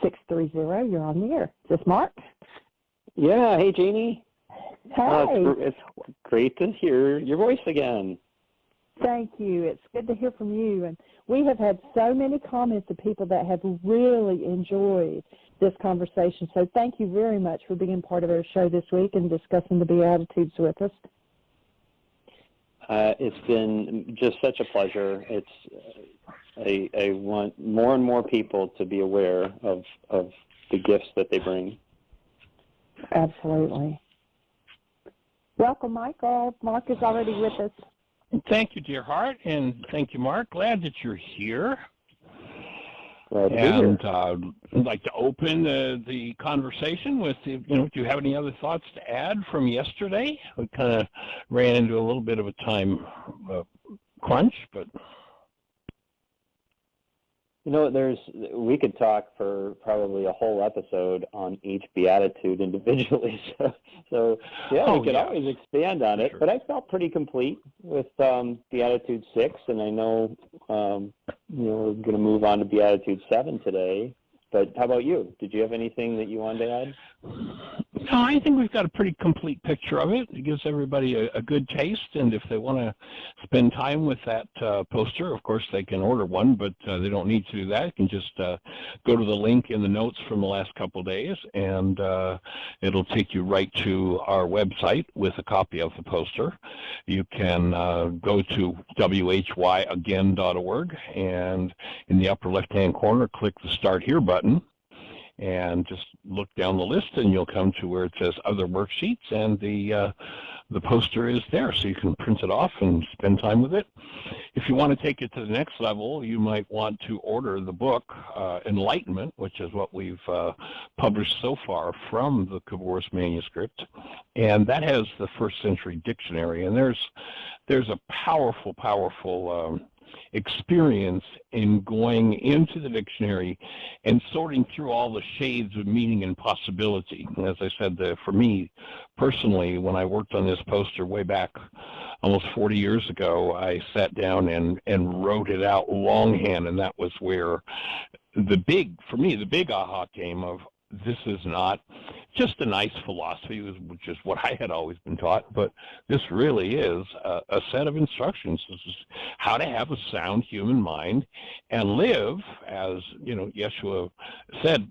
630. You're on the air. Is this Mark? Yeah. Hey, Janie. Hey. It's great to hear your voice again. Thank you. It's good to hear from you. And we have had so many comments of people that have really enjoyed this conversation. So thank you very much for being part of our show this week and discussing the Beatitudes with us. It's been just such a pleasure. I want more and more people to be aware of the gifts that they bring. Absolutely. Welcome, Michael. Mark is already with us. Thank you, dear heart, and thank you, Mark. Glad that you're here. Glad to be here. And I'd like to open the conversation with, do you have any other thoughts to add from yesterday? We kind of ran into a little bit of a time crunch, but... we could talk for probably a whole episode on each Beatitude individually. So we could always expand on it. Sure. But I felt pretty complete with Beatitude 6, and I know we're going to move on to Beatitude 7 today. But how about you? Did you have anything that you wanted to add? No, I think we've got a pretty complete picture of it. It gives everybody a good taste, and if they want to spend time with that poster, of course they can order one, but they don't need to do that. You can just go to the link in the notes from the last couple of days, and it'll take you right to our website with a copy of the poster. You can go to whyagain.org, and in the upper left-hand corner, click the Start Here button, and just look down the list, and you'll come to where it says Other Worksheets, and the poster is there, so you can print it off and spend time with it. If you want to take it to the next level, you might want to order the book Enlightenment, which is what we've published so far from the Cabour's manuscript, and that has the first century dictionary, and there's a powerful experience in going into the dictionary and sorting through all the shades of meaning and possibility. And as I said, for me personally, when I worked on this poster way back almost 40 years ago, I sat down and wrote it out longhand, and that was where the big aha came of, this is not just a nice philosophy, which is what I had always been taught, but this really is a set of instructions. This is how to have a sound human mind and live, as Yeshua said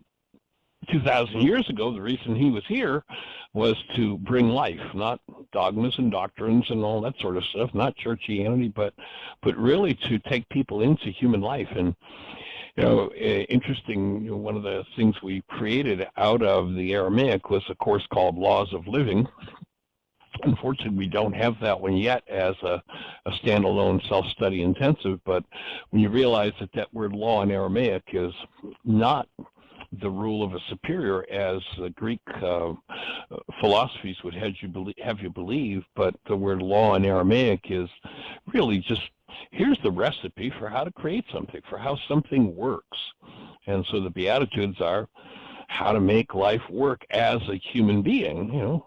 2,000 years ago. The reason he was here was to bring life, not dogmas and doctrines and all that sort of stuff, not churchianity, but really to take people into human life. And interesting, one of the things we created out of the Aramaic was a course called Laws of Living. Unfortunately, we don't have that one yet as a standalone self-study intensive, but when you realize that word law in Aramaic is not the rule of a superior as the Greek philosophies would have you believe, but the word law in Aramaic is really just, here's the recipe for how to create something, for how something works. And so the Beatitudes are how to make life work as a human being,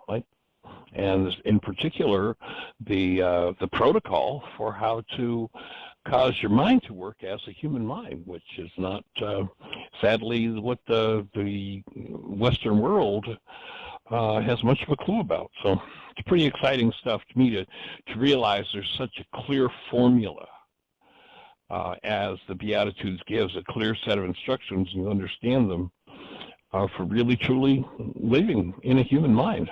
and in particular, the protocol for how to cause your mind to work as a human mind, which is not, sadly, what the Western world has much of a clue about. So it's pretty exciting stuff to me to realize there's such a clear formula as the Beatitudes gives, a clear set of instructions, and you understand them for really, truly living in a human mind.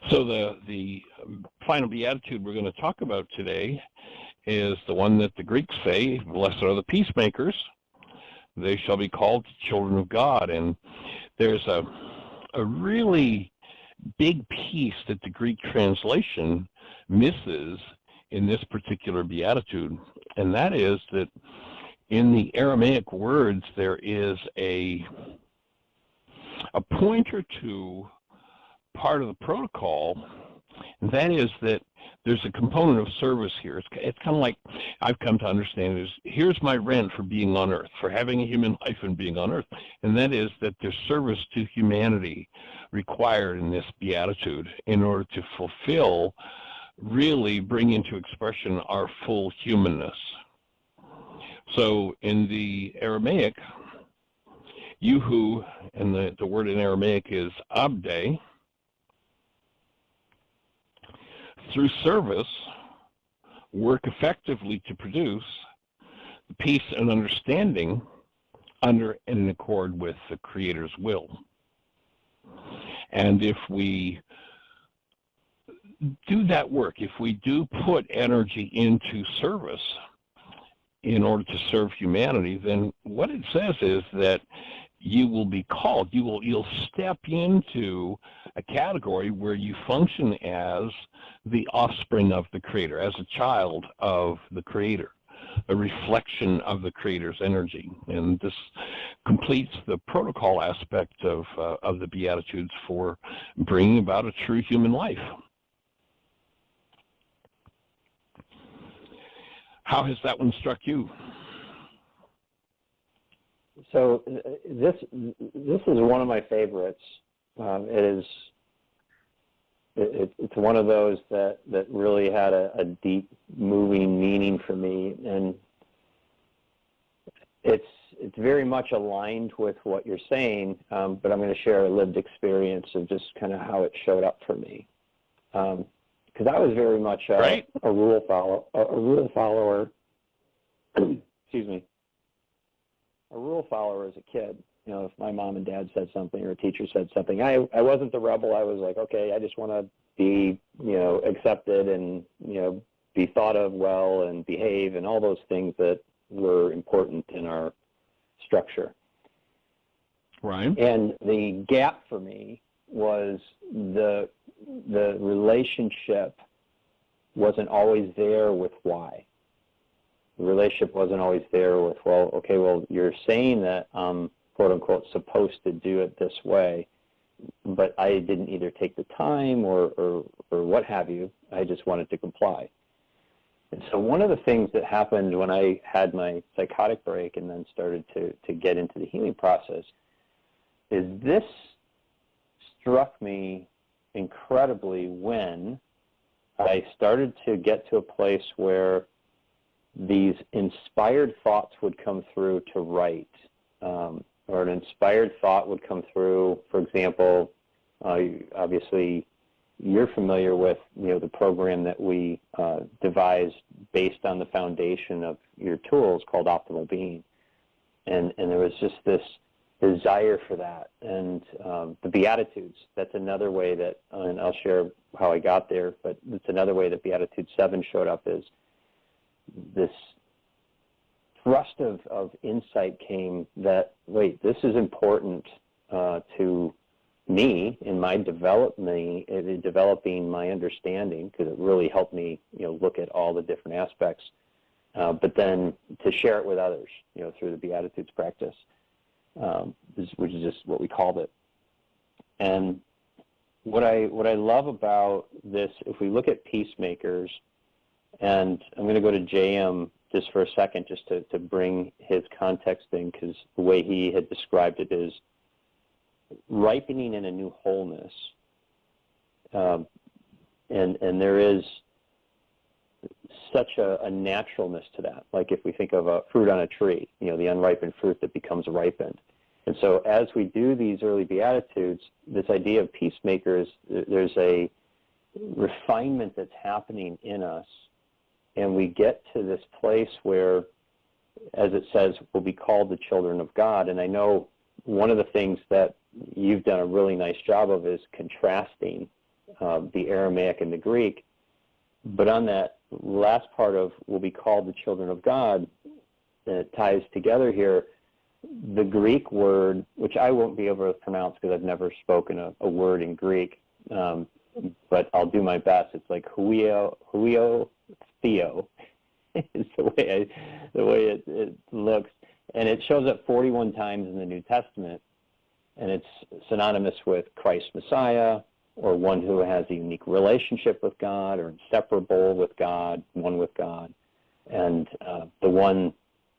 So the final Beatitude we're going to talk about today is the one that the Greeks say, blessed are the peacemakers, they shall be called children of God. And there's a really big piece that the Greek translation misses in this particular Beatitude, and that is that in the Aramaic words there is a pointer to part of the protocol, and that is that there's a component of service here. It's kind of like, I've come to understand it, is here's my rent for being on earth, for having a human life and being on earth, and that is that there's service to humanity required in this Beatitude in order to fulfill, really bring into expression our full humanness. So in the Aramaic, You who, and the word in Aramaic is abde, through service, work effectively to produce peace and understanding under and in accord with the Creator's will. And if we do that work, if we do put energy into service in order to serve humanity, then what it says is that you will be called. You'll step into a category where you function as the offspring of the Creator, as a child of the Creator, a reflection of the Creator's energy. And this completes the protocol aspect of the Beatitudes for bringing about a true human life. How has that one struck you? So this is one of my favorites. It's one of those that really had a deep, moving meaning for me, and it's very much aligned with what you're saying. But I'm going to share a lived experience of just kind of how it showed up for me. Because I was very much a rule follower. Excuse me. A rule follower as a kid. You know, if my mom and dad said something or a teacher said something, I wasn't the rebel. I was like, okay, I just want to be, accepted and, be thought of well and behave and all those things that were important in our structure. Right. And the gap for me was the relationship wasn't always there with why. The relationship wasn't always there with, you're saying that I'm, quote unquote, supposed to do it this way, but I didn't either take the time or what have you. I just wanted to comply. And so one of the things that happened when I had my psychotic break and then started to get into the healing process is this struck me incredibly when I started to get to a place where these inspired thoughts would come through to write, or an inspired thought would come through. For example, obviously you're familiar with the program that we devised based on the foundation of your tools called Optimal Being, and there was just this desire for that. And the Beatitudes, that's another way that, and I'll share how I got there, but it's another way that Beatitude 7 showed up, is this thrust of insight came that, wait, this is important to me in my developing my understanding, because it really helped me look at all the different aspects, but then to share it with others through the Beatitudes practice, which is just what we called it. And what I love about this, if we look at peacemakers, and I'm going to go to JM just for a second, just to bring his context in, because the way he had described it is ripening in a new wholeness. And there is such a naturalness to that. Like if we think of a fruit on a tree, the unripened fruit that becomes ripened. And so as we do these early Beatitudes, this idea of peacemakers, there's a refinement that's happening in us. And we get to this place where, as it says, we'll be called the children of God. And I know one of the things that you've done a really nice job of is contrasting the Aramaic and the Greek. But on that last part of we'll be called the children of God, it ties together here the Greek word, which I won't be able to pronounce because I've never spoken a word in Greek, but I'll do my best. It's like huio theo is the way it looks, and it shows up 41 times in the New Testament, and it's synonymous with Christ Messiah, or one who has a unique relationship with God, or inseparable with God, one with God. And the one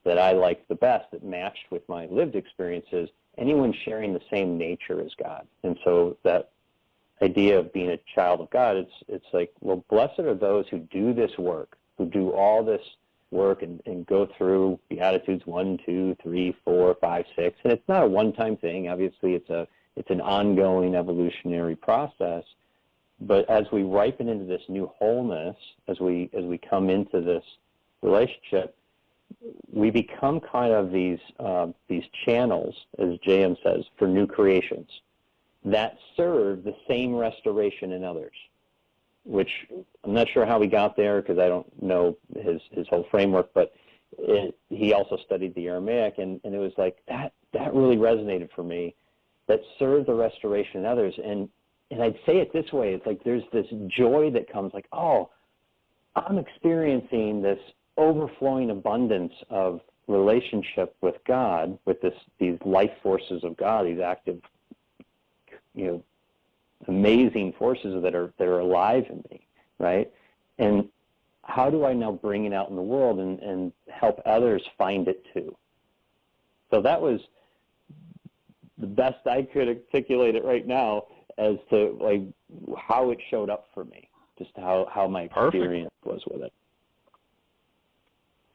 that I liked the best, that matched with my lived experiences, anyone sharing the same nature as God. And so that idea of being a child of God, it's like, well, blessed are those who do this work, who do all this work and go through Beatitudes 1, 2, 3, 4, 5, 6, and it's not a one-time thing. Obviously, it's an ongoing evolutionary process. But as we ripen into this new wholeness, as we come into this relationship, we become kind of these channels, as J.M. says, for new creations that serve the same restoration in others, which I'm not sure how we got there because I don't know his whole framework, but he also studied the Aramaic, and it was like that really resonated for me, that serve the restoration in others. And I'd say it this way, it's like there's this joy that comes like, oh, I'm experiencing this overflowing abundance of relationship with God, with these life forces of God, these active, amazing forces that are alive in me, right? And how do I now bring it out in the world and help others find it too? So that was the best I could articulate it right now as to like how it showed up for me, just how my experience was with it.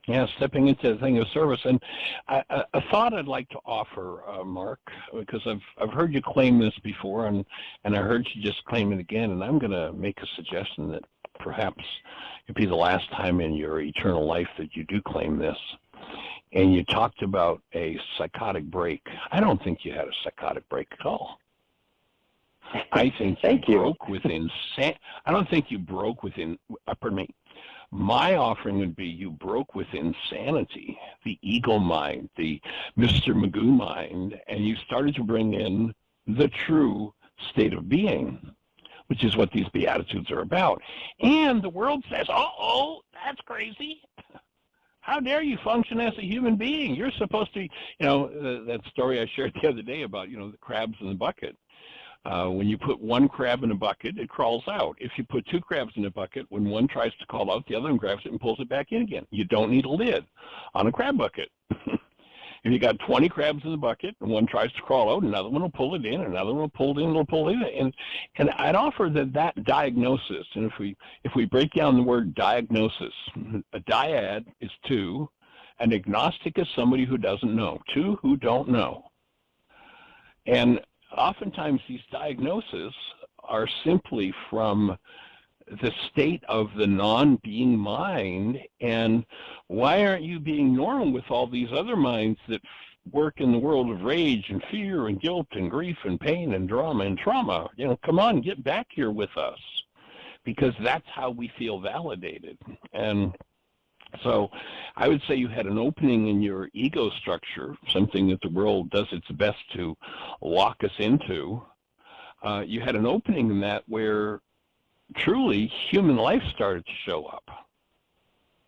Yeah, stepping into the thing of service. And a thought I'd like to offer, Mark, because I've heard you claim this before, and I heard you just claim it again, and I'm going to make a suggestion that perhaps it'd be the last time in your eternal life that you do claim this. And you talked about a psychotic break. I don't think you had a psychotic break at all. I think you broke with insanity. I don't think you broke with pardon me. My offering would be you broke with insanity, the ego mind, the Mr. Magoo mind, and you started to bring in the true state of being, which is what these Beatitudes are about. And the world says, uh-oh, that's crazy. How dare you function as a human being? You're supposed to, that story I shared the other day about, the crabs in the bucket. When you put one crab in a bucket, it crawls out. If you put two crabs in a bucket, when one tries to crawl out, the other one grabs it and pulls it back in again. You don't need a lid on a crab bucket. If you got 20 crabs in the bucket and one tries to crawl out, another one will pull it in, another one will pull it in, it'll pull it in. And I'd offer that diagnosis, and if we break down the word diagnosis, a dyad is two, an agnostic is somebody who doesn't know, two who don't know. And oftentimes these diagnoses are simply from the state of the non-being mind, and why aren't you being normal with all these other minds that work in the world of rage and fear and guilt and grief and pain and drama and trauma? Come on, get back here with us, because that's how we feel validated. And so I would say you had an opening in your ego structure, something that the world does its best to lock us into. You had an opening in that where truly human life started to show up.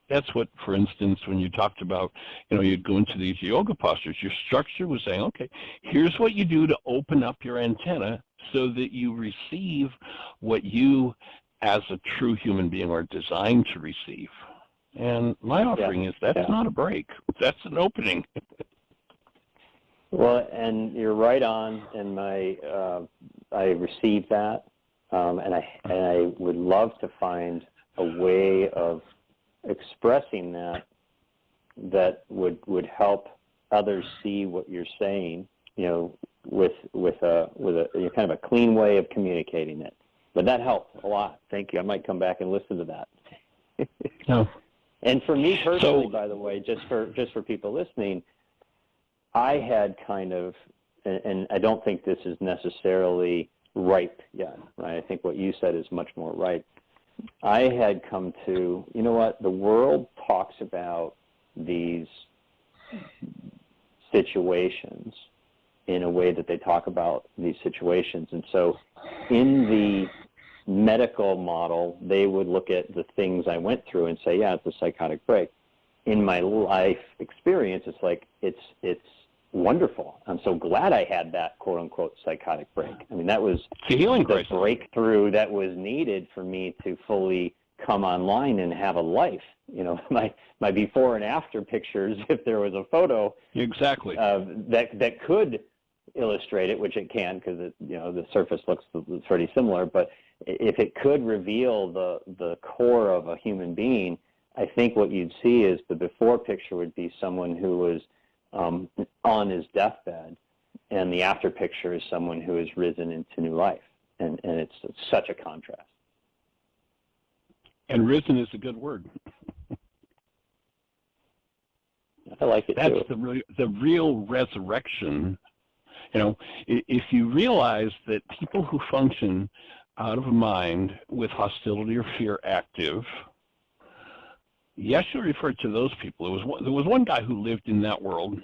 That's what, for instance, when you talked about, you'd go into these yoga postures, your structure was saying, okay, here's what you do to open up your antenna so that you receive what you as a true human being are designed to receive. And my offering is that's not a break. That's an opening. Well, and you're right on, and I received that, and I would love to find a way of expressing that would help others see what you're saying, with a kind of a clean way of communicating it. But that helped a lot. Thank you. I might come back and listen to that. No. And for me personally, by the way, just for people listening, I had kind of, and I don't think this is necessarily ripe yet, right? I think what you said is much more ripe. I had come to, the world talks about these situations in a way that they talk about these situations. And so in the medical model, they would look at the things I went through and say, yeah, it's a psychotic break. In my life experience, it's like, it's wonderful. I'm so glad I had that quote unquote psychotic break. I mean, that was the breakthrough that was needed for me to fully come online and have a life. My before and after pictures, if there was a photo exactly that could illustrate it, which it can, because the surface looks pretty similar, but if it could reveal the core of a human being, I think what you'd see is the before picture would be someone who was on his deathbed, and the after picture is someone who has risen into new life. And it's such a contrast. And risen is a good word. I like it That's too. the real resurrection. You know, if you realize that people who function out of a mind with hostility or fear active, Yeshua referred to those people. There was one guy who lived in that world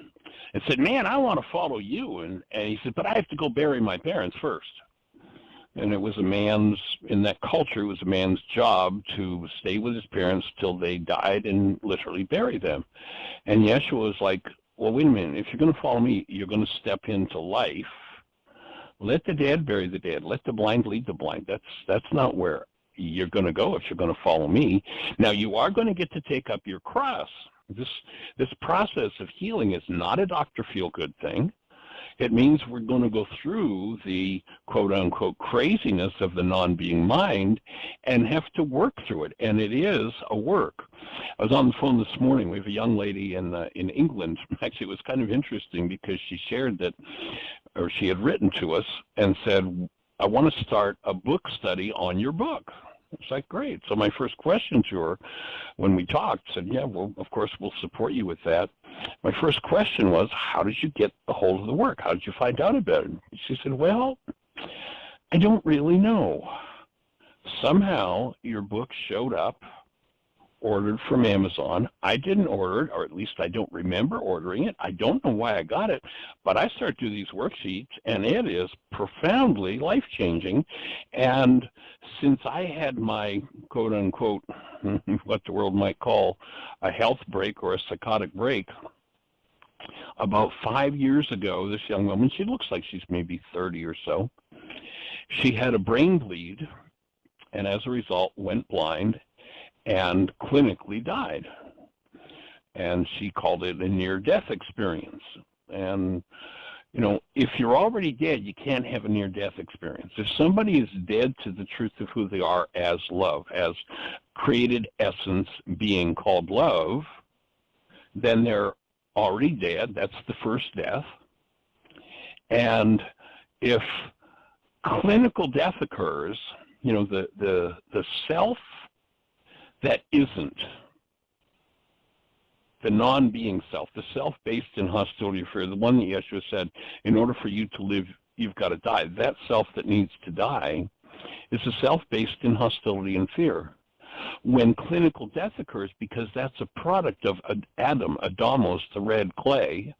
and said, "Man, I want to follow you." And he said, "But I have to go bury my parents first." And it was in that culture, it was a man's job to stay with his parents till they died and literally bury them. And Yeshua was like, well, wait a minute. If you're going to follow me, you're going to step into life. Let the dead bury the dead. Let the blind lead the blind. That's not where you're going to go if you're going to follow me. Now, you are going to get to take up your cross. This process of healing is not a Dr. Feel-Good thing. It means we're going to go through the quote-unquote craziness of the non-being mind and have to work through it, and it is a work. I was on the phone this morning. We have a young lady in England. Actually, it was kind of interesting because she shared that, or she had written to us and said, I want to start a book study on your book. It's like, great. So my first question to her when we talked said, yeah, well, of course, we'll support you with that. My first question was, how did you get a hold of the work? How did you find out about it? She said, well, I don't really know. Somehow your book showed up, ordered from Amazon. I didn't order it, or at least I don't remember ordering it. I don't know why I got it, but I started doing these worksheets, and it is profoundly life-changing. And since I had my quote-unquote, what the world might call a health break or a psychotic break, about 5 years ago, this young woman, she looks like she's maybe 30 or so, she had a brain bleed, and as a result went blind and clinically died. And she called it a near-death experience. And, you know, if you're already dead, you can't have a near-death experience. If somebody is dead to the truth of who they are as love, as created essence being called love, then they're already dead. That's the first death. And if clinical death occurs, you know, the self that isn't the non-being self, the self based in hostility or fear, the one that Yeshua said, in order for you to live, you've got to die. That self that needs to die is a self based in hostility and fear. When clinical death occurs, because that's a product of Adam, Adamos, the red clay,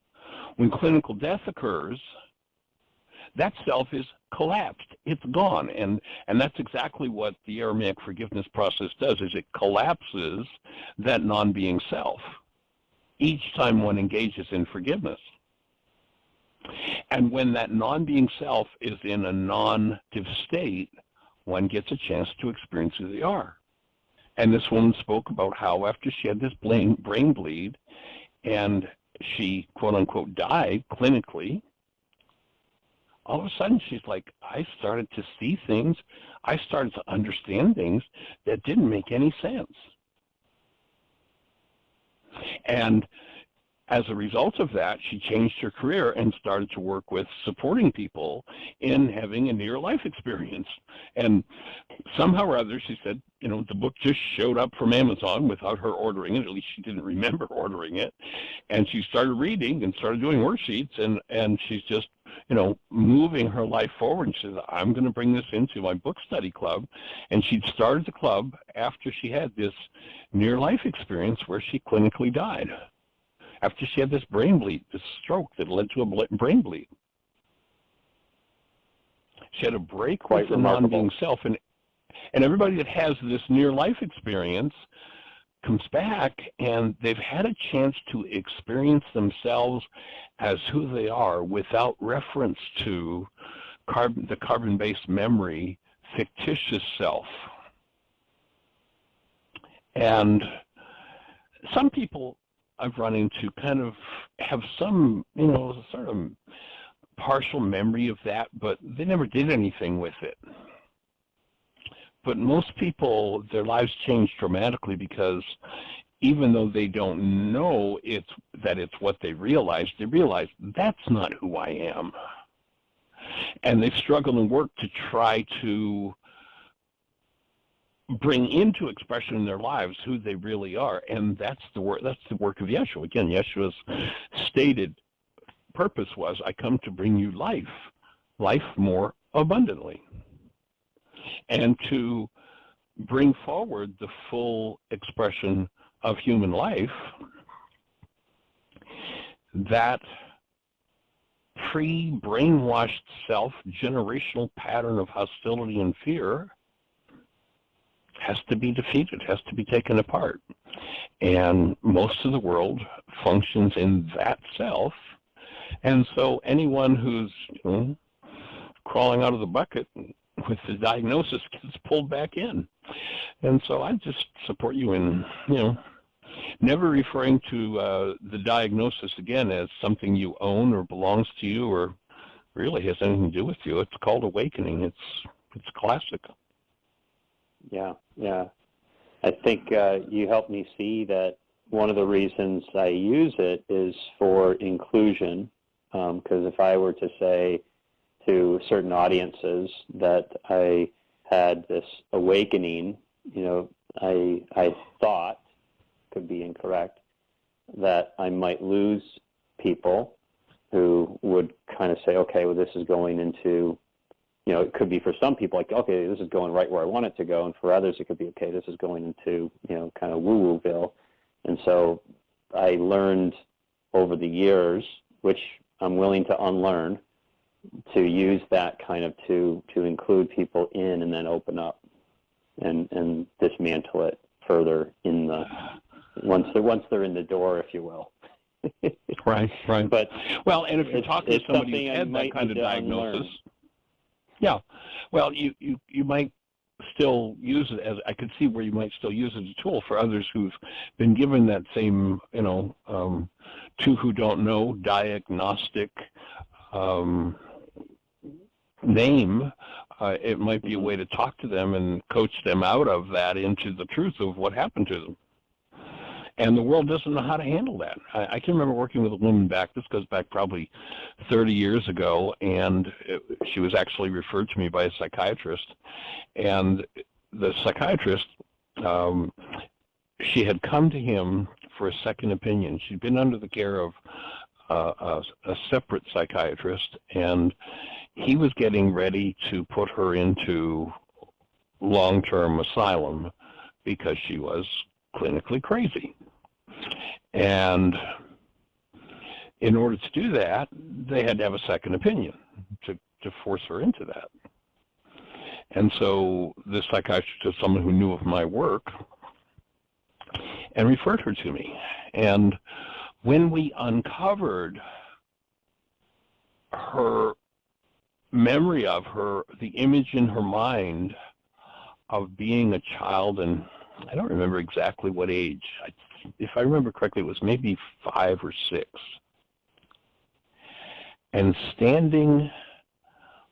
when clinical death occurs, that self is collapsed. It's gone. And that's exactly what the Aramaic forgiveness process does, is it collapses that non-being self each time one engages in forgiveness. And when that non-being self is in a non-active state, one gets a chance to experience who they are. And this woman spoke about how after she had this brain bleed and she, quote-unquote, died clinically, all of a sudden she's like, I started to see things, I started to understand things that didn't make any sense. And as a result of that, she changed her career and started to work with supporting people in having a near-life experience. And somehow or other, she said, you know, the book just showed up from Amazon without her ordering it. At least she didn't remember ordering it. And she started reading and started doing worksheets, and she's just, you know, moving her life forward. And she said, I'm going to bring this into my book study club. And she'd started the club after she had this near-life experience where she clinically died. After she had this brain bleed, this stroke that led to a brain bleed. She had a break with the non-being self. And everybody that has this near-life experience comes back and they've had a chance to experience themselves as who they are without reference to the carbon-based memory, fictitious self. And some people I've run into kind of have some, you know, sort of partial memory of that, but they never did anything with it. But most people, their lives changed dramatically because even though they don't know it's what they realize that's not who I am. And they've struggled and worked to try to bring into expression in their lives who they really are. And that's the work of Yeshua. Again, Yeshua's stated purpose was, I come to bring you life more abundantly, and to bring forward the full expression of human life. That pre-brainwashed self-generational pattern of hostility and fear has to be defeated, has to be taken apart. And most of the world functions in that self. And so anyone who's crawling out of the bucket with the diagnosis gets pulled back in. And so I just support you in, never referring to the diagnosis again as something you own or belongs to you or really has anything to do with you. It's called awakening. It's classic. Yeah. I think you helped me see that one of the reasons I use it is for inclusion, because if I were to say to certain audiences that I had this awakening, I thought, could be incorrect, that I might lose people who would kind of say, okay, well, this is going into, it could be for some people like, okay, this is going right where I want it to go, and for others it could be, okay, this is going into, kind of woo-wooville. And so I learned over the years, which I'm willing to unlearn, to use that kind of to include people in and then open up and dismantle it further in the once they're in the door, if you will. Right. But well, and if you're talking to somebody who's had that kind of diagnosis, yeah, well, you might still use it as, I could see where you might still use it as a tool for others who've been given that same, to who don't know, diagnostic name. It might be a way to talk to them and coach them out of that into the truth of what happened to them. And the world doesn't know how to handle that. I can remember working with a woman this goes back probably 30 years ago, and she was actually referred to me by a psychiatrist. And the psychiatrist, she had come to him for a second opinion. She'd been under the care of a separate psychiatrist, and he was getting ready to put her into long-term asylum because she was clinically crazy. And in order to do that, they had to have a second opinion to force her into that. And so this psychiatrist is someone who knew of my work and referred her to me. And when we uncovered her memory of her, the image in her mind of being a child, and I don't remember exactly what age. If I remember correctly, it was maybe 5 or 6. And standing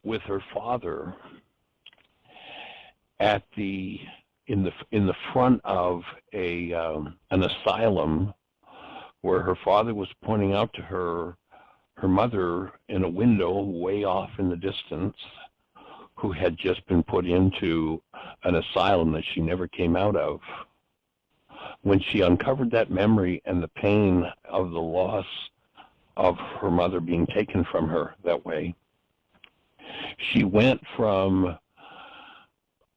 with her father in the front of an asylum, where her father was pointing out to her mother in a window way off in the distance, who had just been put into an asylum that she never came out of. When she uncovered that memory and the pain of the loss of her mother being taken from her that way, she went from,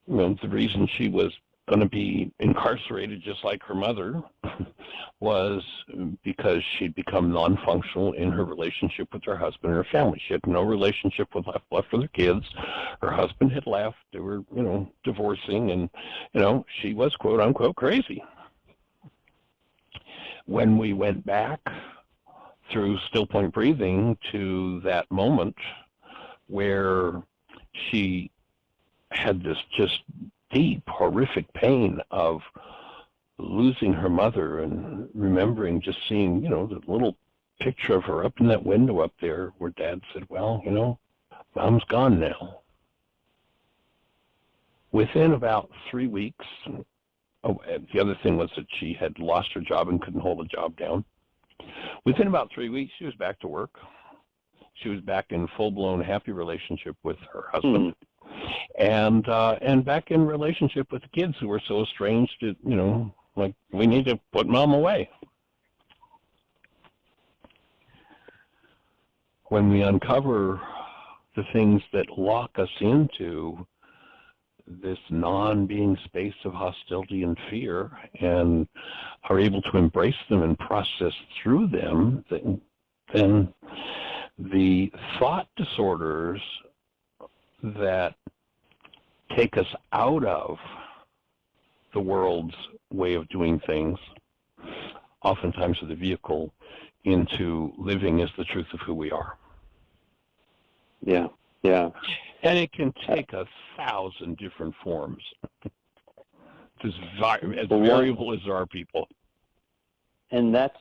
the reason she was going to be incarcerated just like her mother was because she'd become non-functional in her relationship with her husband and her family. She had no relationship left with her kids. Her husband had left. They were, divorcing, and, she was quote unquote crazy. When we went back through still point breathing to that moment where she had this just deep, horrific pain of losing her mother, and remembering just seeing, the little picture of her up in that window up there where Dad said, well, Mom's gone now. Within about 3 weeks, Oh, the other thing was that she had lost her job and couldn't hold a job down. Within about 3 weeks, she was back to work. She was back in full-blown happy relationship with her husband, and back in relationship with the kids who were so estranged that, like, we need to put mom away. When we uncover the things that lock us into this non-being space of hostility and fear and are able to embrace them and process through them, then the thought disorders that take us out of the world's way of doing things oftentimes are the vehicle into living as the truth of who we are. Yeah, yeah. And it can take 1,000 different forms. It's as variable as there are people. And that's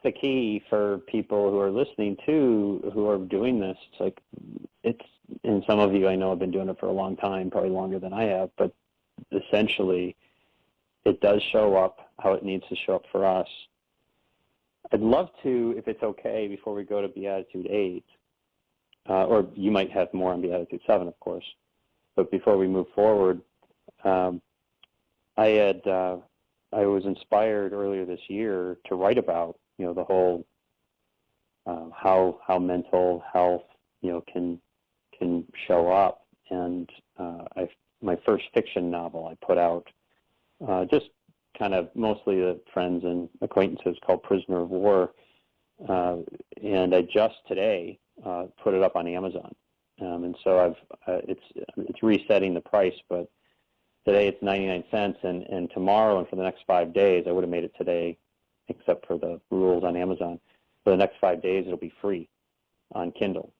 the key for people who are listening too, who are doing this. And some of you I know have been doing it for a long time, probably longer than I have, but essentially it does show up how it needs to show up for us. I'd love to, if it's okay, before we go to Beatitude 8, or you might have more on Beatitude 7, of course, but before we move forward, I was inspired earlier this year to write about, the whole how mental health, can show up. And my first fiction novel I put out, just kind of mostly the friends and acquaintances, called Prisoner of War, and I just today put it up on Amazon, and so it's resetting the price, but today it's 99 cents, and tomorrow and for the next 5 days, I would have made it today, except for the rules on Amazon. For the next 5 days, it'll be free on Kindle.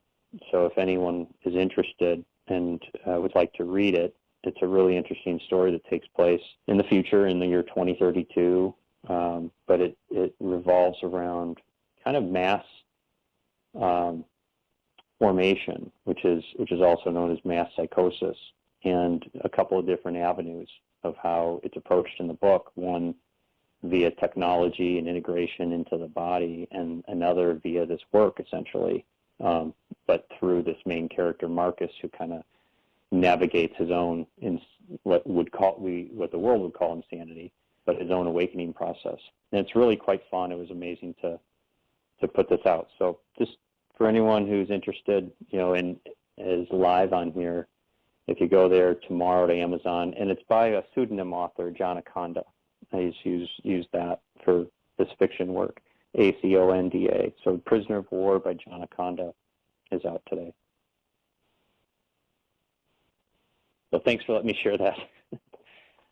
So if anyone is interested and would like to read it, it's a really interesting story that takes place in the future, in the year 2032, but it revolves around kind of mass formation, which is also known as mass psychosis, and a couple of different avenues of how it's approached in the book. One via technology and integration into the body, and another via this work, essentially, but through this main character, Marcus, who kind of navigates his own, what the world would call insanity, but his own awakening process. And it's really quite fun. It was amazing to put this out. So just for anyone who's interested, and is live on here, if you go there tomorrow to Amazon, and it's by a pseudonym author, John Aconda. I just use that for this fiction work, Aconda. So Prisoner of War by John Aconda is out today. So thanks for letting me share that.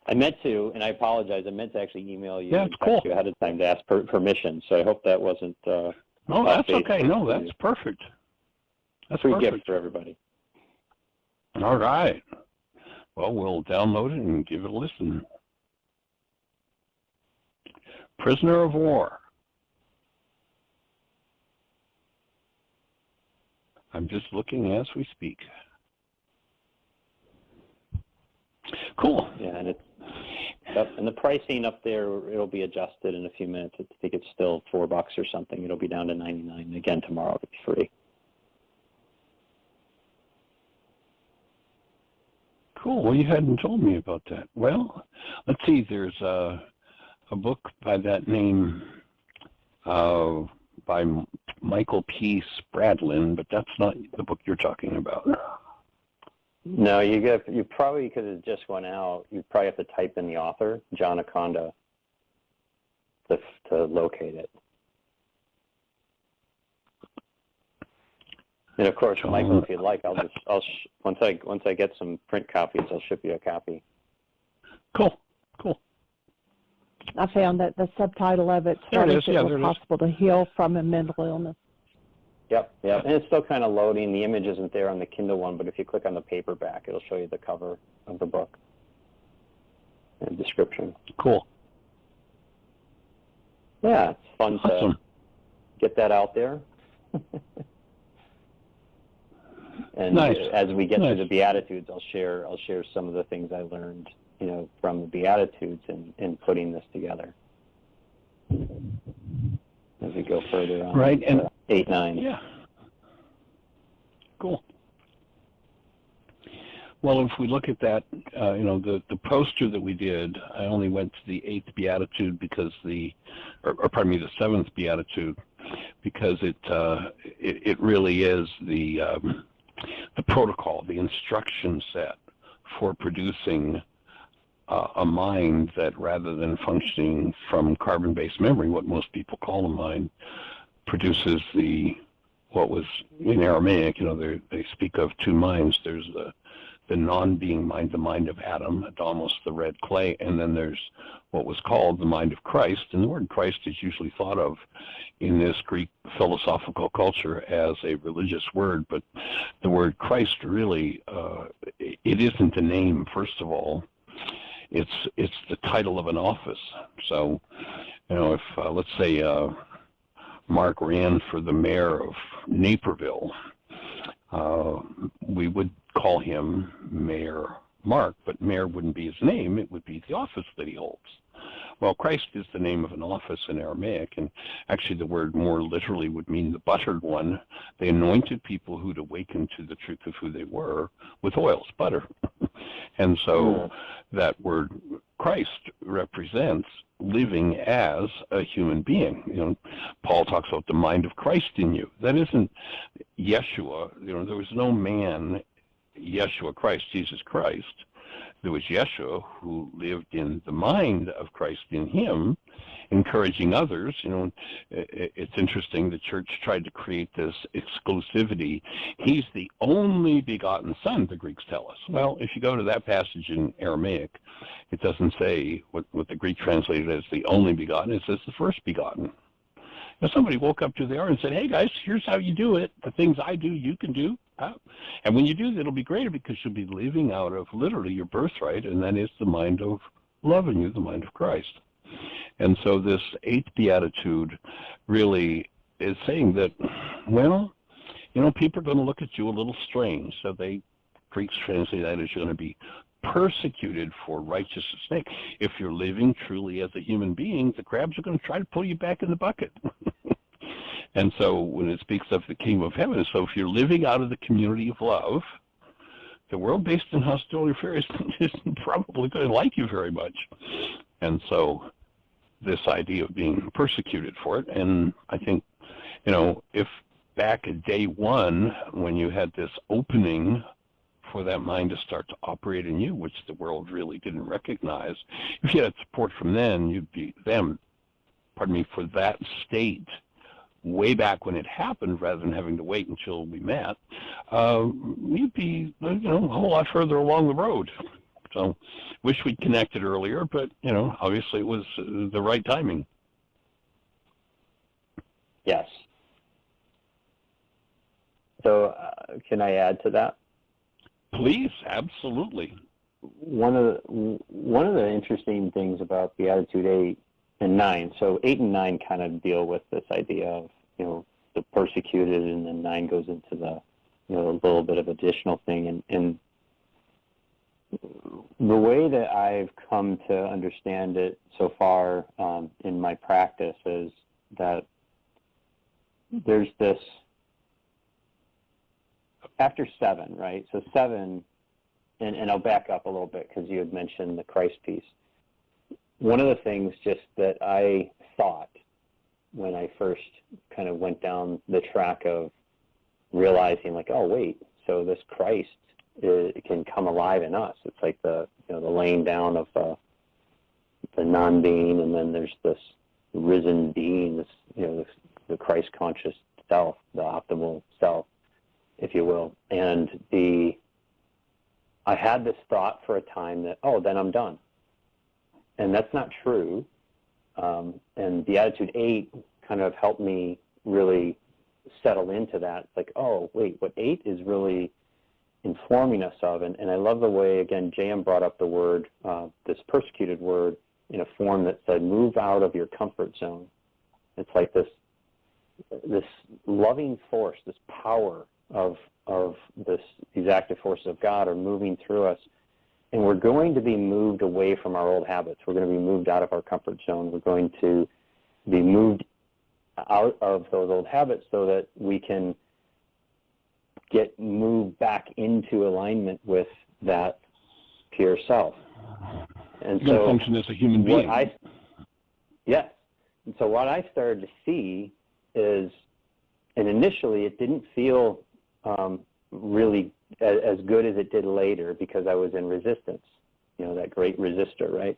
I meant to, and I apologize, I meant to actually email you and text you ahead of time to ask permission, so I hope that wasn't... no, that's okay. No, that's perfect. That's free perfect. gift for everybody. All right. Well, we'll download it and give it a listen. Prisoner of War. I'm just looking as we speak. Cool. Yeah, and the pricing up there, it'll be adjusted in a few minutes. I think it's still $4 or something. It'll be down to 99. Again, tomorrow it'll be free. Cool. Well, you hadn't told me about that. Well, let's see. There's a book by that name by Michael P. Spradlin, but that's not the book you're talking about. No, you probably, because it just went out, you probably have to type in the author, John Aconda, to locate it. And of course, Michael, if you'd like, once I get some print copies, I'll ship you a copy. Cool. I found that the subtitle of it's There it is. Yeah, it's possible to heal from a mental illness. Yep, and it's still kind of loading. The image isn't there on the Kindle one, but if you click on the paperback, it'll show you the cover of the book and description. Cool. Yeah, it's fun Awesome. to get that out there. And nice. As we get to the Beatitudes, I'll share some of the things I learned from the Beatitudes in putting this together as we go further on. Right, and 8, 9. Yeah. Cool. Well, if we look at that, the poster that we did, I only went to the 8th Beatitude because the 7th Beatitude, because it really is the protocol, the instruction set for producing a mind that, rather than functioning from carbon-based memory, what most people call a mind, produces what was in Aramaic. They speak of two minds. There's the non-being mind, the mind of Adam, Adamos, the red clay, and then there's what was called the mind of Christ. And the word Christ is usually thought of in this Greek philosophical culture as a religious word, but the word Christ really, it isn't a name, first of all. It's the title of an office. So, if let's say Mark ran for the mayor of Naperville, we would call him Mayor Mark, but mayor wouldn't be his name, it would be the office that he holds. Well, Christ is the name of an office in Aramaic, and actually the word more literally would mean the buttered one. They anointed people who'd awakened to the truth of who they were with oils, butter. And so that word Christ represents living as a human being. Paul talks about the mind of Christ in you. That isn't Yeshua. There was no man, Yeshua Christ, Jesus Christ. There was Yeshua, who lived in the mind of Christ in him, encouraging others. It's interesting, the church tried to create this exclusivity. He's the only begotten Son, the Greeks tell us. Well, if you go to that passage in Aramaic, it doesn't say what the Greek translated as the only begotten. It says the first begotten. Now, somebody woke up to the hour and said, hey, guys, here's how you do it. The things I do, you can do. And when you do that, it'll be greater because you'll be living out of literally your birthright, and that is the mind of love in you, the mind of Christ. And so this 8th Beatitude really is saying that, well, people are going to look at you a little strange. So Greeks translate that as you're going to be persecuted for righteousness' sake. If you're living truly as a human being, the crabs are going to try to pull you back in the bucket. And so when it speaks of the kingdom of heaven, so if you're living out of the community of love, the world based in hostility affairs isn't probably going to like you very much. And so this idea of being persecuted for it, and I think, if back at day one, when you had this opening for that mind to start to operate in you, which the world really didn't recognize, if you had support from for that state, way back when it happened, rather than having to wait until we met, you'd be, a whole lot further along the road. So, wish we'd connected earlier, but, obviously it was the right timing. Yes. So, can I add to that? Please, absolutely. One of the interesting things about Beatitude 8 and 9, so 8 and 9 kind of deal with this idea of, the persecuted, and then 9 goes into the, a little bit of additional thing. And the way that I've come to understand it so far in my practice is that there's this, after 7, right? So 7, and I'll back up a little bit because you had mentioned the Christ piece. One of the things just that I thought when I first kind of went down the track of realizing, like, oh, wait, so this Christ can come alive in us. It's like the laying down of the non-being, and then there's this risen being, this, the Christ-conscious self, the optimal self, if you will. And I had this thought for a time that, oh, then I'm done. And that's not true. And Beatitude 8 kind of helped me really settle into that. It's like, oh, wait, what 8 is really informing us of, and I love the way, again, J.M. brought up the word, this persecuted word, in a form that said, move out of your comfort zone. It's like this loving force, this power of these active forces of God are moving through us. And we're going to be moved away from our old habits. We're going to be moved out of our comfort zone. We're going to be moved out of those old habits so that we can get moved back into alignment with that pure self. And you're going to function as a human being. Yes. And so what I started to see is, and initially it didn't feel really as good as it did later because I was in resistance, that great resistor, right?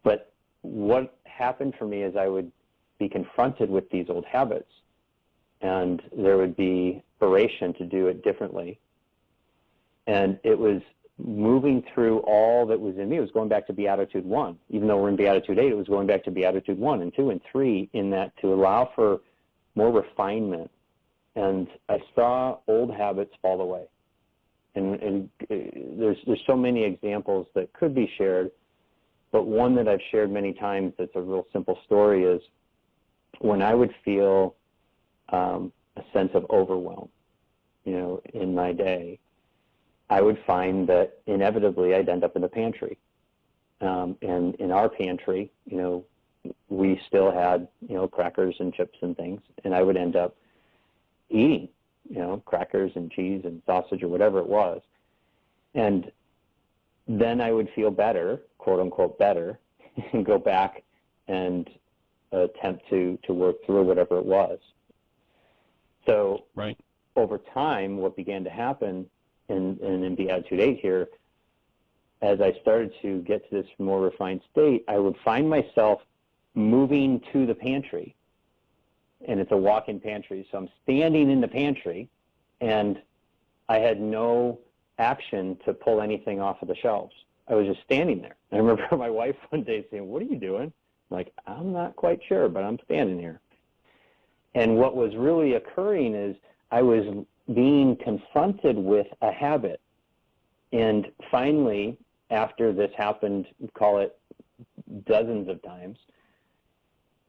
But what happened for me is I would be confronted with these old habits, and there would be inspiration to do it differently. And it was moving through all that was in me. It was going back to Beatitude 1. Even though we're in Beatitude 8, it was going back to Beatitude 1 and 2 and 3 in that to allow for more refinement. And I saw old habits fall away. And there's so many examples that could be shared, but one that I've shared many times that's a real simple story is when I would feel a sense of overwhelm, in my day, I would find that inevitably I'd end up in the pantry. And in our pantry, we still had, crackers and chips and things, and I would end up eating, crackers and cheese and sausage or whatever it was. And then I would feel better, quote unquote better, and go back and attempt to work through whatever it was. So right. Over time, what began to happen in Beatitude 8 here, as I started to get to this more refined state, I would find myself moving to the pantry. And it's a walk-in pantry, so I'm standing in the pantry, and I had no action to pull anything off of the shelves. I was just standing there. I remember my wife one day saying, "What are you doing?" I'm like, "I'm not quite sure, but I'm standing here." And what was really occurring is I was being confronted with a habit. And finally, after this happened, call it dozens of times,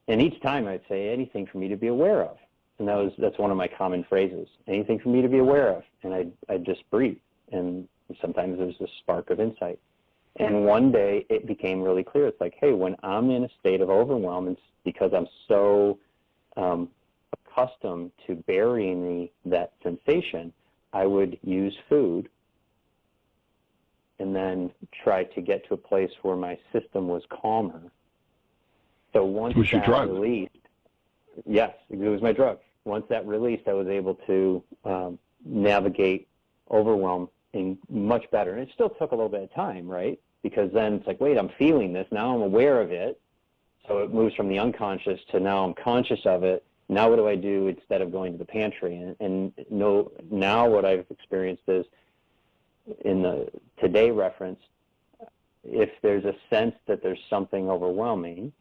and each time I'd say, anything for me to be aware of. And that's one of my common phrases, anything for me to be aware of. And I'd just breathe. And sometimes there's this spark of insight. And one day it became really clear. It's like, hey, when I'm in a state of overwhelm, it's because I'm so accustomed to burying that sensation, I would use food and then try to get to a place where my system was calmer. So once that released, yes, it was my drug. Once that released, I was able to navigate overwhelm much better. And it still took a little bit of time, right? Because then it's like, wait, I'm feeling this. Now I'm aware of it. So it moves from the unconscious to now I'm conscious of it. Now what do I do instead of going to the pantry? And now what I've experienced is, in the today reference, if there's a sense that there's something overwhelming,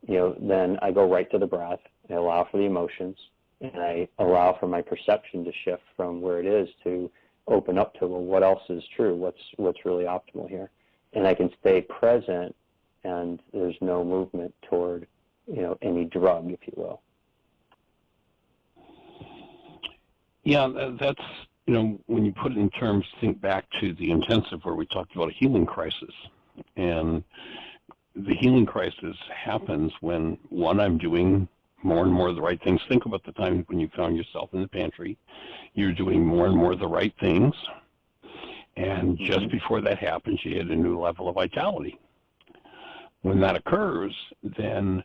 then I go right to the breath. I allow for the emotions, and I allow for my perception to shift from where it is to open up to, well, what else is true? What's really optimal here? And I can stay present, and there's no movement toward, any drug, if you will. Yeah, that's, when you put it in terms, think back to the intensive where we talked about a healing crisis. And the healing crisis happens when, one, I'm doing more and more of the right things. Think about the time when you found yourself in the pantry. You're doing more and more of the right things. And just before that happens, you hit a new level of vitality. When that occurs, then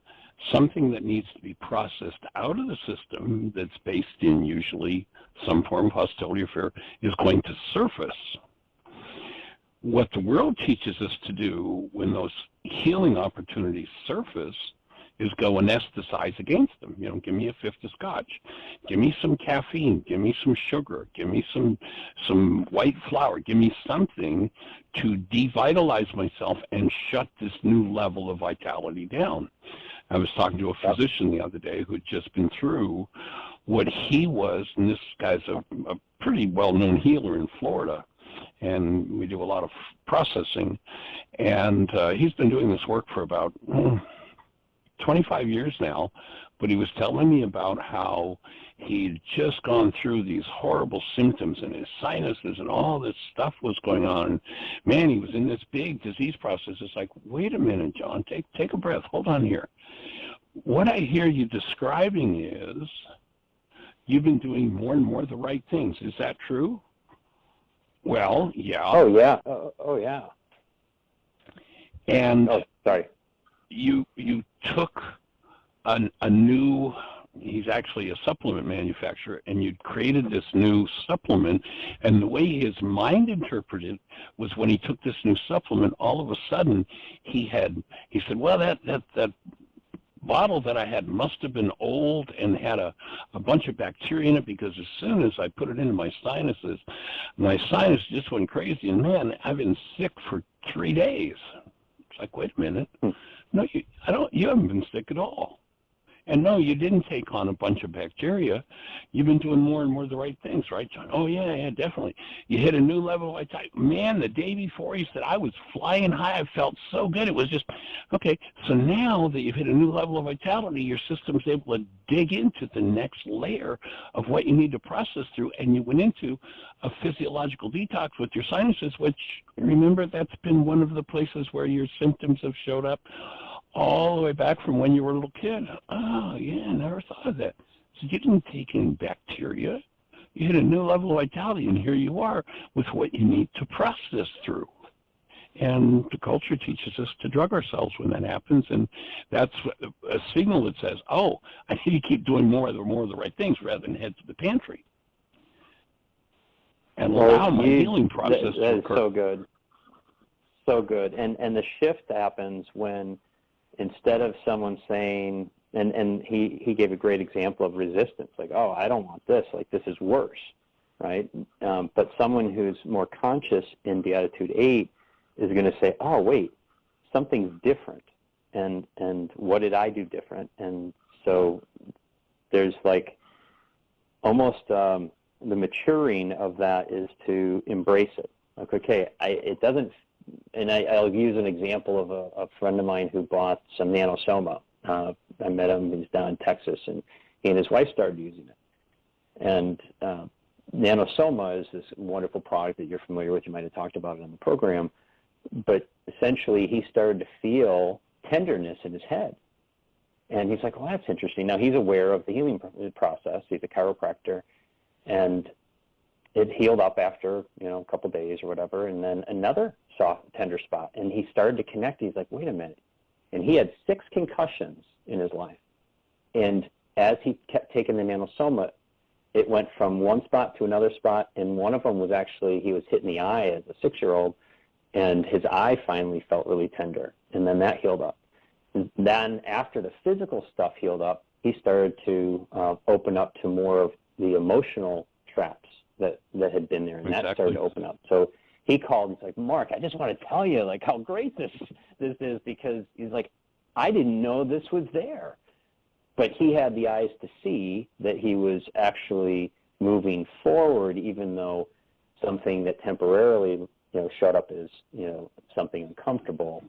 something that needs to be processed out of the system that's based in usually some form of hostility or fear is going to surface. What the world teaches us to do when those healing opportunities surface is go anesthetize against them. Give me a fifth of scotch. Give me some caffeine. Give me some sugar. Give me some white flour. Give me something to devitalize myself and shut this new level of vitality down. I was talking to a physician the other day who had just been through what he was, and this guy's a pretty well-known healer in Florida, and we do a lot of processing, and he's been doing this work for about 25 years now, but he was telling me about how he'd just gone through these horrible symptoms, and his sinuses and all this stuff was going on. And man, he was in this big disease process. It's like, wait a minute, John, take a breath. Hold on here. What I hear you describing is you've been doing more and more the right things. Is that true? Well, yeah. Oh, yeah. Oh yeah. And sorry. You took a new, he's actually a supplement manufacturer, and you created this new supplement, and the way his mind interpreted was when he took this new supplement, all of a sudden he said, well, that bottle that I had must have been old and had a bunch of bacteria in it, because as soon as I put it into my sinuses, my sinus just went crazy, and man, I've been sick for 3 days. It's like, wait a minute. No, you haven't been sick at all. And no, you didn't take on a bunch of bacteria. You've been doing more and more of the right things, right, John? Oh, yeah, definitely. You hit a new level of vitality. Man, the day before he said, I was flying high. I felt so good. It was just, okay, so now that you've hit a new level of vitality, your system's able to dig into the next layer of what you need to process through, and you went into a physiological detox with your sinuses, which, remember, that's been one of the places where your symptoms have showed up all the way back from when you were a little kid. Oh, yeah, never thought of that. So you didn't take in bacteria. You hit a new level of vitality, and here you are with what you need to process through. And the culture teaches us to drug ourselves when that happens, and that's a signal that says, oh, I need to keep doing more of the right things rather than head to the pantry. And allow my healing process to occur. That is so good. So good. And the shift happens when, instead of someone saying, and he gave a great example of resistance, like, oh, I don't want this, like this is worse, right? But someone who's more conscious in Beatitude 8 is going to say, oh, wait, something's different, and what did I do different? And so there's like almost the maturing of that is to embrace it. Like, okay, it doesn't. And I'll use an example of a friend of mine who bought some nanosoma. I met him, he's down in Texas, and he and his wife started using it. And nanosoma is this wonderful product that you're familiar with. You might have talked about it on the program. But essentially, he started to feel tenderness in his head. And he's like, well, that's interesting. Now, he's aware of the healing process. He's a chiropractor. And it healed up after, a couple days or whatever, and then another soft, tender spot. And he started to connect. He's like, wait a minute. And he had 6 concussions in his life. And as he kept taking the nanosoma, it went from one spot to another spot, and one of them was actually, he was hit in the eye as a 6-year-old, and his eye finally felt really tender, and then that healed up. And then after the physical stuff healed up, he started to open up to more of the emotional traps that had been there, and that started to open up. So he called and he's like, Mark, I just want to tell you like how great this is, because he's like, I didn't know this was there. But he had the eyes to see that he was actually moving forward, even though something that temporarily showed up as something uncomfortable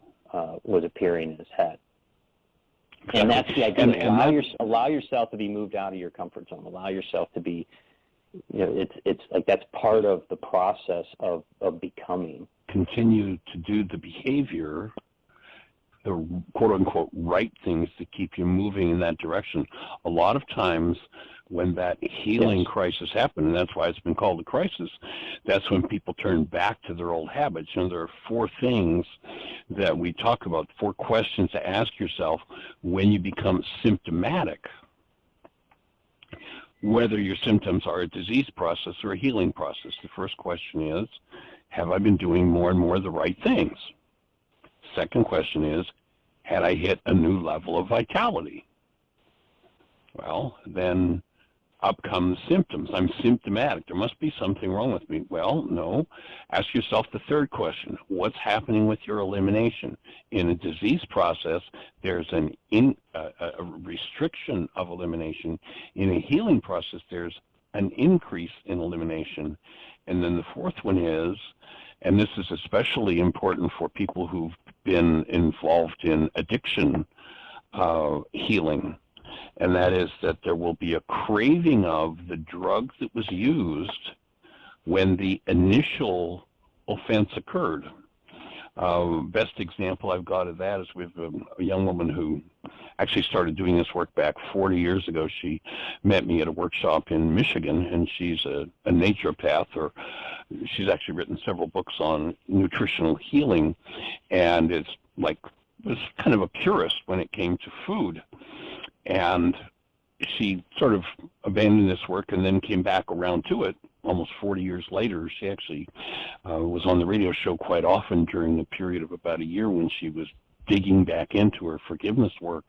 was appearing in his head. And that's the idea. Allow yourself to be moved out of your comfort zone. Allow yourself to be, it's like that's part of the process of becoming. Continue to do the behavior, the quote-unquote right things to keep you moving in that direction. A lot of times when that healing crisis happened, and that's why it's been called a crisis, that's when people turn back to their old habits. There are 4 things that we talk about, 4 questions to ask yourself when you become symptomatic, whether your symptoms are a disease process or a healing process. The first question is, have I been doing more and more of the right things? Second question is, had I hit a new level of vitality? Well, then up comes symptoms. I'm symptomatic. There must be something wrong with me. Well, no. Ask yourself the third question. What's happening with your elimination? In a disease process, there's a restriction of elimination. In a healing process, there's an increase in elimination. And then the fourth one is, and this is especially important for people who've been involved in addiction healing, and that is that there will be a craving of the drug that was used when the initial offense occurred. Best example I've got of that is with a young woman who actually started doing this work back 40 years ago. She met me at a workshop in Michigan, and she's a naturopath, or she's actually written several books on nutritional healing, and was kind of a purist when it came to food. And she sort of abandoned this work and then came back around to it almost 40 years later. She actually was on the radio show quite often during a period of about a year when she was digging back into her forgiveness work.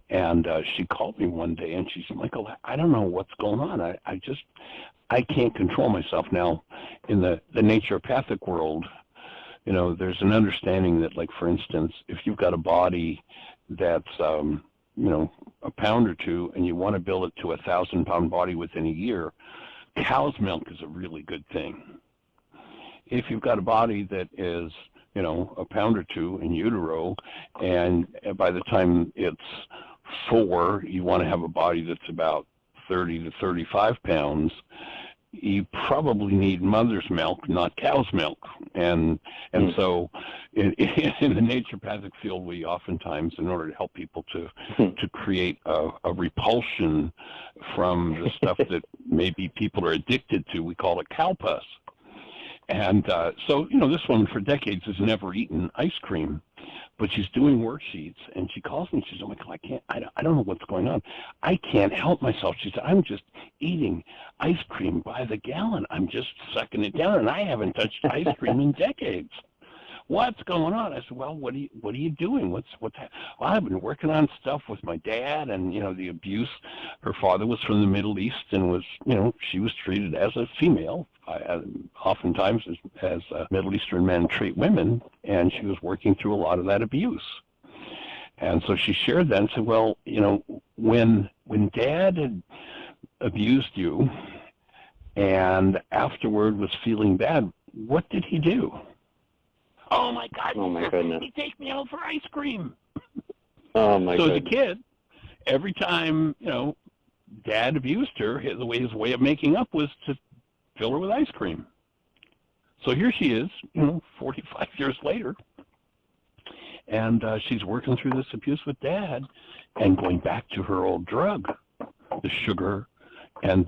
And she called me one day and she said, Michael, I don't know what's going on. I can't control myself. Now, in the naturopathic world, there's an understanding that, like, for instance, if you've got a body that's, a pound or two and you want to build it to a 1,000-pound body within a year, cow's milk is a really good thing. If you've got a body that is, a pound or two in utero, and by the time it's 4, you want to have a body that's about 30 to 35 pounds, you probably need mother's milk, not cow's milk. And so in the naturopathic field, we oftentimes, in order to help people to create a repulsion from the stuff that maybe people are addicted to, we call it cow pus. And so, this woman for decades has never eaten ice cream, but she's doing worksheets, and she calls me and she says, oh, Michael, I don't know what's going on. I can't help myself. She said, I'm just eating ice cream by the gallon. I'm just sucking it down, and I haven't touched ice cream in decades. What's going on? I said, well, what are you doing? What's well, I've been working on stuff with my dad, and the abuse. Her father was from the Middle East and was, she was treated as a female, oftentimes as Middle Eastern men treat women, and she was working through a lot of that abuse. And so she shared that and said, well, when Dad had abused you and afterward was feeling bad, what did he do? Oh, my God. Oh, my goodness. He takes me out for ice cream. Oh, my goodness. So as a kid, every time, Dad abused her, his way of making up was to fill her with ice cream. So here she is, 45 years later, and she's working through this abuse with Dad and going back to her old drug, the sugar, and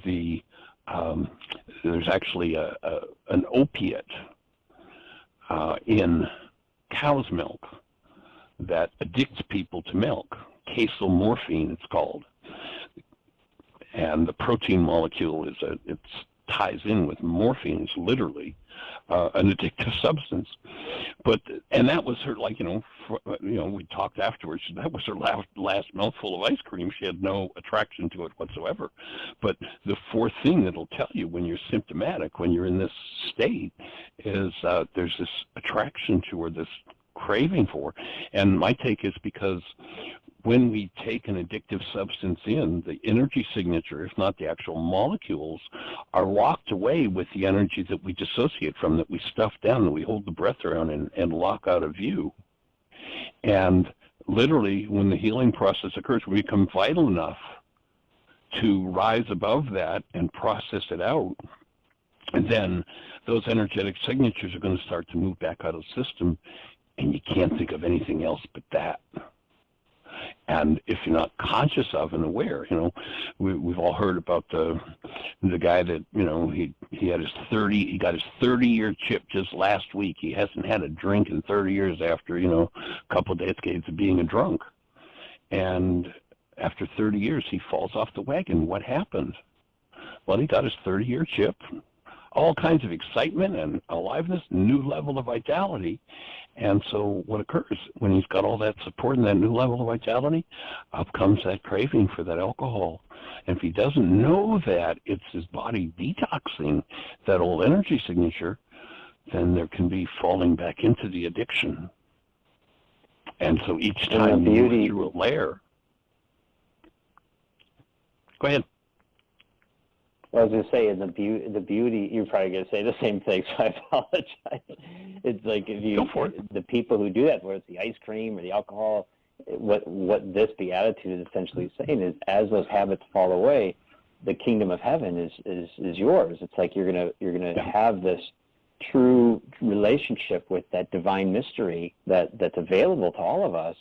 there's actually an opiate in cow's milk that addicts people to milk. Casomorphine, it's called. And the protein molecule it ties in with morphine. It's literally an addictive substance. And that was her, we talked afterwards. That was her last mouthful of ice cream. She had no attraction to it whatsoever. But the fourth thing that'll tell you when you're symptomatic, when you're in this state, is there's this attraction to, or this craving for. And my take is because when we take an addictive substance in, the energy signature, if not the actual molecules, are locked away with the energy that we dissociate from, that we stuff down, that we hold the breath around and lock out of view. And literally, when the healing process occurs, we become vital enough to rise above that and process it out. And then those energetic signatures are going to start to move back out of the system, and you can't think of anything else but that. And if you're not conscious of and aware, we've all heard about the guy that, he got his 30-year chip just last week. He hasn't had a drink in 30 years after, a couple of decades of being a drunk. And after 30 years, he falls off the wagon. What happened? Well, he got his 30-year chip, all kinds of excitement and aliveness, new level of vitality. And so what occurs when he's got all that support and that new level of vitality, up comes that craving for that alcohol. And if he doesn't know that it's his body detoxing that old energy signature, then there can be falling back into the addiction. And so each time you move through a layer. Go ahead. I was going to say, the beauty, you're probably going to say the same thing, so I apologize. It's like the people who do that, whether it's the ice cream or the alcohol, what this beatitude is essentially saying is, as those habits fall away, the kingdom of heaven is yours. It's like you're gonna have this true relationship with that divine mystery that's available to all of us.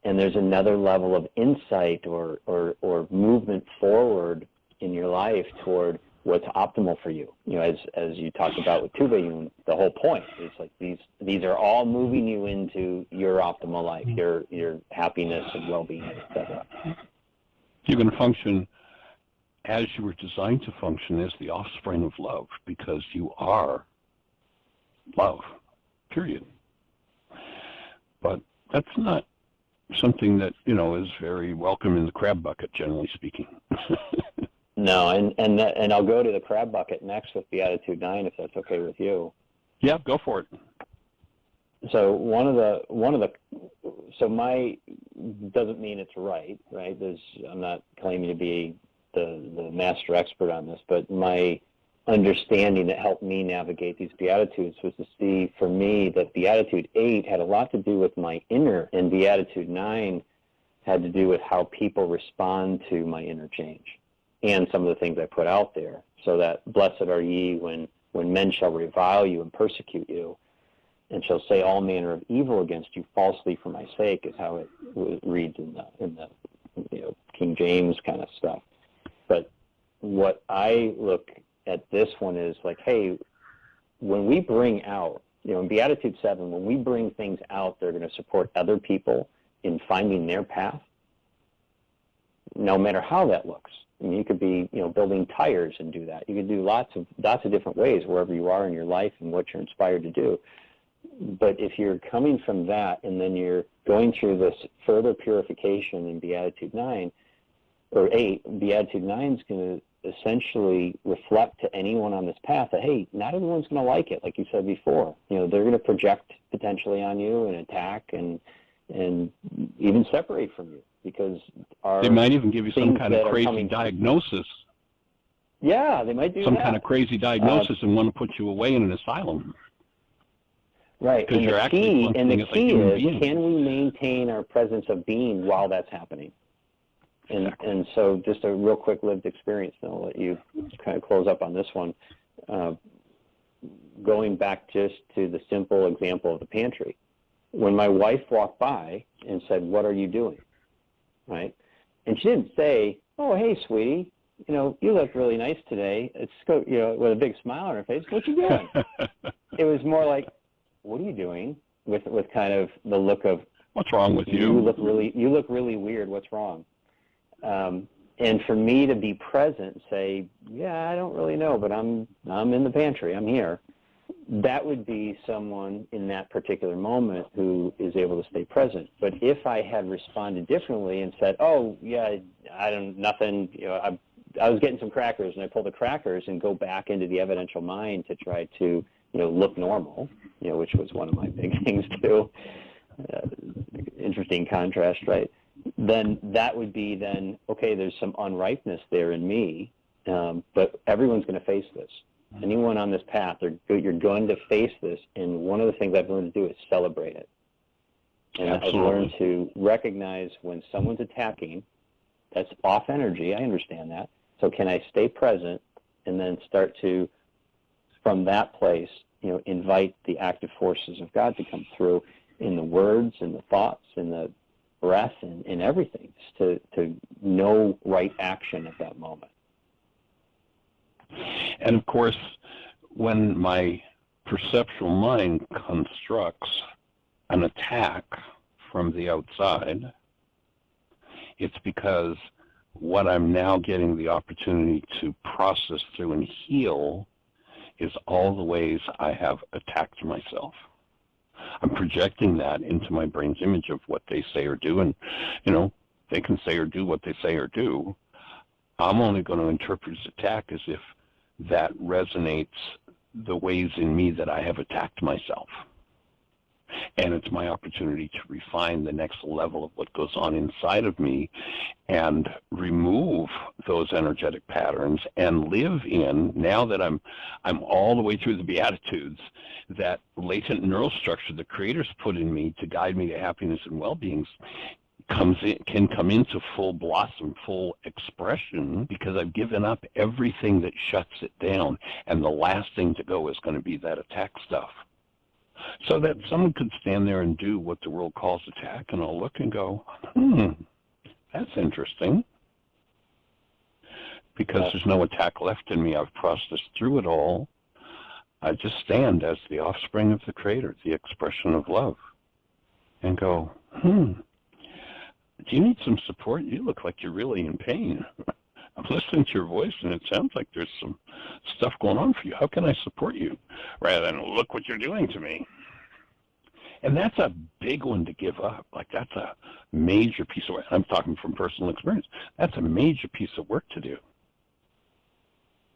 And there's another level of insight or movement forward in your life toward what's optimal for you. You know, as you talked about with Tuba, the whole point is like these are all moving you into your optimal life, your happiness and well-being, etc. You're going to function as you were designed to function, as the offspring of love, because you are love, period. But that's not something that, is very welcome in the crab bucket, generally speaking. No, and I'll go to the crab bucket next with Beatitude 9, if that's okay with you. Yeah, go for it. So my doesn't mean it's right? I'm not claiming to be the master expert on this, but my understanding that helped me navigate these Beatitudes was to see, for me, that Beatitude 8 had a lot to do with my inner, and Beatitude 9 had to do with how people respond to my inner change and some of the things I put out there. So that blessed are ye when men shall revile you and persecute you, and shall say all manner of evil against you falsely for my sake, is how it reads in the King James kind of stuff. But what I look at this one is like, hey, when we bring out, in Beatitude 7, when we bring things out that are going to support other people in finding their path, no matter how that looks. I mean, you could be, building tires and do that. You could do lots of different ways wherever you are in your life and what you're inspired to do. But if you're coming from that and then you're going through this further purification in Beatitude 9 or 8, Beatitude 9 is going to essentially reflect to anyone on this path that, hey, not everyone's going to like it, like you said before. They're going to project potentially on you and attack and even separate from you, because they might even give you some kind of crazy diagnosis. Yeah, they might do some kind of crazy diagnosis and want to put you away in an asylum. Right, and the key is, can we maintain our presence of being while that's happening? And so just a real quick lived experience, and I'll let you kind of close up on this one. Going back just to the simple example of the pantry. When my wife walked by and said, "What are you doing?" Right? And she didn't say, "Oh, hey, sweetie, you look really nice today." It's, with a big smile on her face. "What you doing?" It was more like, "What are you doing?" With kind of the look of, "What's wrong with you? You look really weird. What's wrong?" And for me to be present, say, "Yeah, I don't really know, but I'm in the pantry. I'm here." That would be someone in that particular moment who is able to stay present. But if I had responded differently and said, "Oh, yeah, nothing. I was getting some crackers," and I pull the crackers and go back into the evidential mind to try to, look normal, which was one of my big things too. Interesting contrast, right? Then that would be okay, there's some unripeness there in me, but everyone's going to face this. Anyone on this path, you're going to face this, and one of the things I've learned to do is celebrate it. And Absolutely. I've learned to recognize when someone's attacking, that's off energy, I understand that. So can I stay present and then start to, from that place, invite the active forces of God to come through in the words and the thoughts and the breath and everything, to know right action at that moment. And of course, when my perceptual mind constructs an attack from the outside, it's because what I'm now getting the opportunity to process through and heal is all the ways I have attacked myself. I'm projecting that into my brain's image of what they say or do, and, they can say or do what they say or do. I'm only going to interpret as attack as if that resonates the ways in me that I have attacked myself. And it's my opportunity to refine the next level of what goes on inside of me and remove those energetic patterns and live in, now that I'm all the way through the Beatitudes, that latent neural structure the Creator's put in me to guide me to happiness and well-being can come into full blossom, full expression, because I've given up everything that shuts it down, and the last thing to go is going to be that attack stuff. So that someone could stand there and do what the world calls attack, and I'll look and go, that's interesting, because there's no attack left in me. I've processed through it all. I just stand as the offspring of the Creator, the expression of love, and go, do you need some support? You look like you're really in pain. I'm listening to your voice, and it sounds like there's some stuff going on for you. How can I support you? Rather than, look what you're doing to me. And that's a big one to give up. Like, that's a major piece of work. I'm talking from personal experience. That's a major piece of work to do.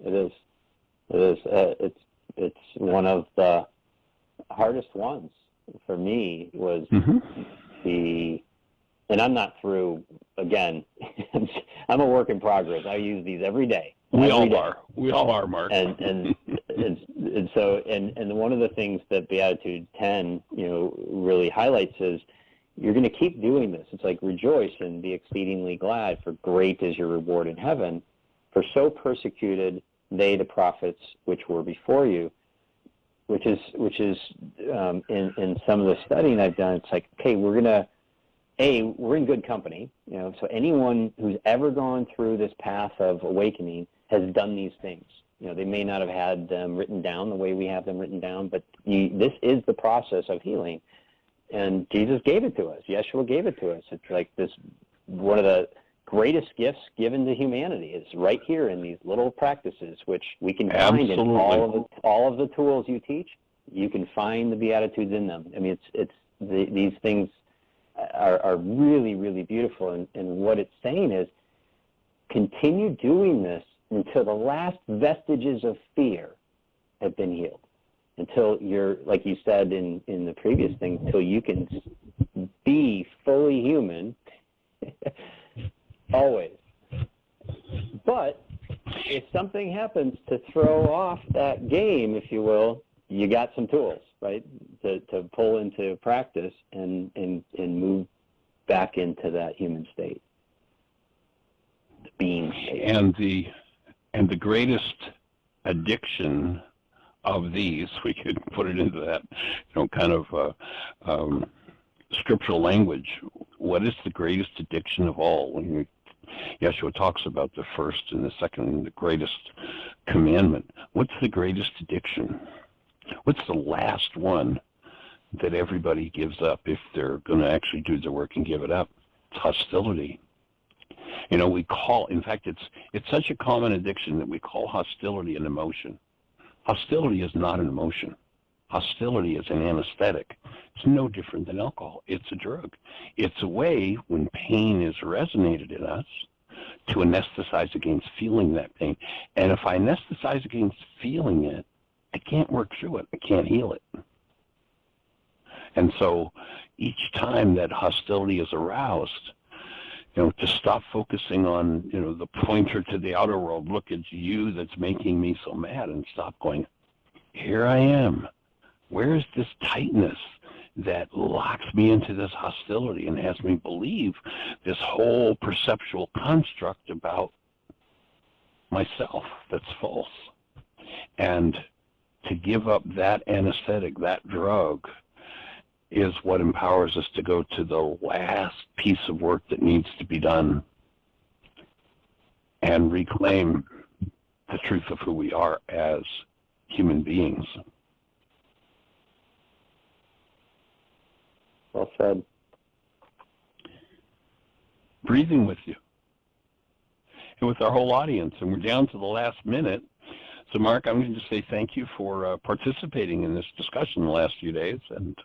It is. It is. It's one of the hardest ones for me was and I'm not through, again, I'm a work in progress. I use these every day. We all are, Mark. And so one of the things that Beatitude 10, really highlights is you're going to keep doing this. It's like, rejoice and be exceedingly glad, for great is your reward in heaven. For so persecuted they the prophets which were before you, which is in some of the studying I've done. It's like, okay, we're in good company. So anyone who's ever gone through this path of awakening has done these things. They may not have had them written down the way we have them written down, but this is the process of healing. And Jesus gave it to us. Yeshua gave it to us. It's like this, one of the greatest gifts given to humanity is right here in these little practices, which we can find in all of the tools you teach. You can find the Beatitudes in them. I mean, these things are really, really beautiful. And what it's saying is, continue doing this until the last vestiges of fear have been healed. Until you're, like you said in the previous thing, until you can be fully human, always. But if something happens to throw off that game, if you will, you got some tools, right, to pull into practice and move back into that human state, the being state. And the greatest addiction of these, we could put it into that, kind of scriptural language. What is the greatest addiction of all? When Yeshua talks about the first and the second and the greatest commandment, what's the greatest addiction? What's the last one that everybody gives up if they're going to actually do the work and give it up? It's hostility. In fact, it's such a common addiction that we call hostility an emotion. Hostility is not an emotion. Hostility is an anesthetic. It's no different than alcohol. It's a drug. It's a way, when pain is resonated in us, to anesthetize against feeling that pain. And if I anesthetize against feeling it, I can't work through it. I can't heal it. And so each time that hostility is aroused, to stop focusing on, the pointer to the outer world, look, it's you that's making me so mad, and stop going, here I am. Where is this tightness that locks me into this hostility and has me believe this whole perceptual construct about myself that's false? And to give up that anesthetic, that drug, is what empowers us to go to the last piece of work that needs to be done and reclaim the truth of who we are as human beings. Well said. Breathing with you and with our whole audience, and we're down to the last minute. So, Mark, I'm going to just say thank you for participating in this discussion the last few days, and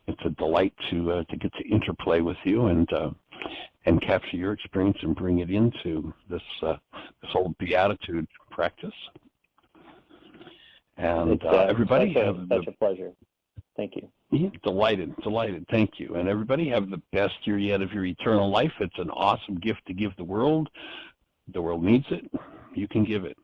it's a delight to get to interplay with you and capture your experience and bring it into this whole Beatitude practice. And everybody, such a pleasure. Thank you. Yeah, delighted. Thank you. And everybody, have the best year yet of your eternal life. It's an awesome gift to give the world. The world needs it. You can give it.